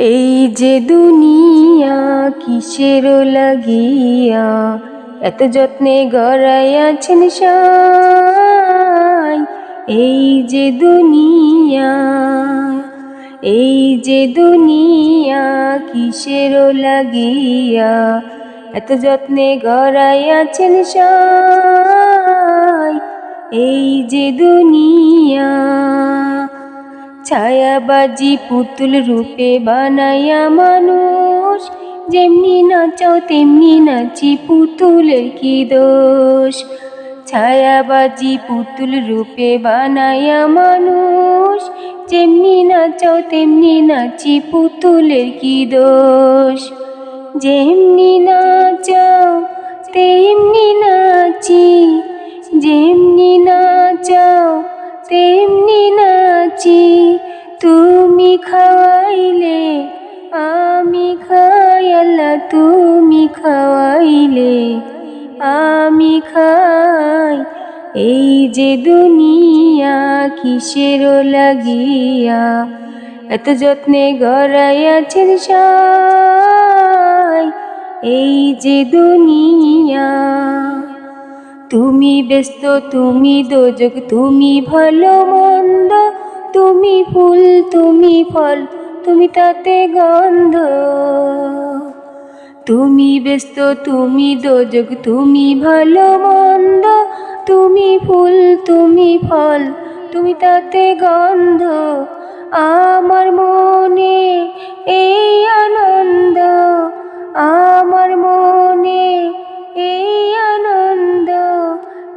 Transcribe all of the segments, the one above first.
এই যে দুনিয়া কিসের লাগিয়া এত যত্নে গড়াইয়াছেন সাই। এই যে দুনিয়া, এই যে দুনিয়া কিসের লাগিয়া এত যত্নে গড়াইয়াছেন সাই। এই যে দুনিয়া ছায়াবাজি পুতুল রূপে বানাইয়া মানুষ, যেমনি নাচাও তেমনি নাচি পুতুলের কি দোষ। ছায়াবাজি পুতুল রূপে বানাইয়া মানুষ, যেমনি নাচাও তেমনি নাচি পুতুলের কি দোষ। যেমনি নাচাও তেমনি নাচি, যেমনি নাচাও তেমনি নাচি। তুমি খাওয়াইলে আমি খাই, আল্লাহ তুমি খাওয়াইলে আমি খাই। এই যে দুনিয়া কিসের লাগিয়া এত যত্নে গড়াইয়াছেন সাই। এই যে দুনিয়া তুমি ব্যস্ত, তুমি দোজক, তুমি ভালো মন্দ, তুমি ফুল তুমি ফল, তুমি তাতে গন্ধ। তুমি ব্যস্ত, তুমি দোজক, তুমি ভালো মন্দ, তুমি ফুল তুমি ফল, তুমি তাতে গন্ধ। আমার মনে এই আনন্দ, আমার মনে এই আনন্দ,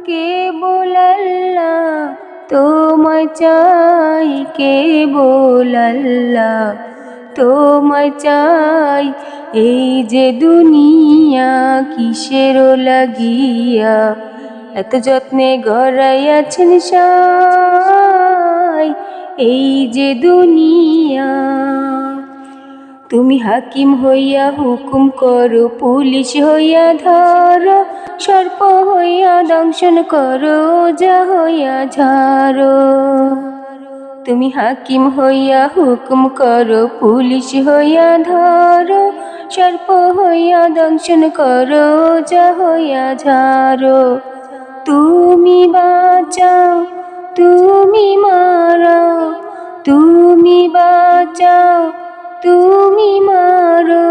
কেবল আল্লাহ তোমায় চাই, কেবল আল্লাহ তোমায় চাই। এই যে দুনিয়া কিসের লাগিয়া এত যত্নে গড়াইয়াছেন সাই। এই যে দুনিয়া তুমি হাকিম হইয়া হুকুম করো, পুলিশ হইয়া ধরো, সর্প হইয়া দংশন করো, যা হইয়া ঝাড়ো। তুমি হাকিম হইয়া হুকুম করো, পুলিশ হইয়া ধরো, সর্প হইয়া দংশন করো, যা হইয়া ঝাড়ো। তুমি বাঁচাও তুমি মারো, তুমি বাঁচাও তুমি মারো,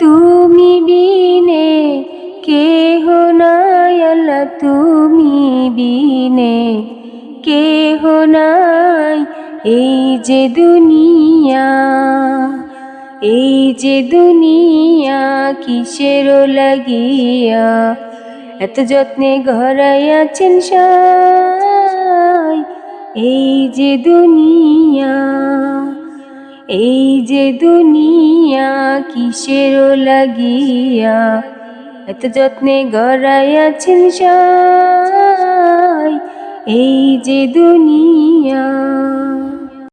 তুমি বিনে কেহ নাই, আল্লাহ তুমি বিনে কেহ নাই। এই যে দুনিয়া, এই যে দুনিয়া কিসের লাগিয়া এত যত্নে গড়াইয়াছেন সাই। এই যে দুনিয়া, এই যে দুনিয়া কিসের লাগিয়া এত যত্নে গড়াইয়াছেন সাই। এই যে দুনিয়া।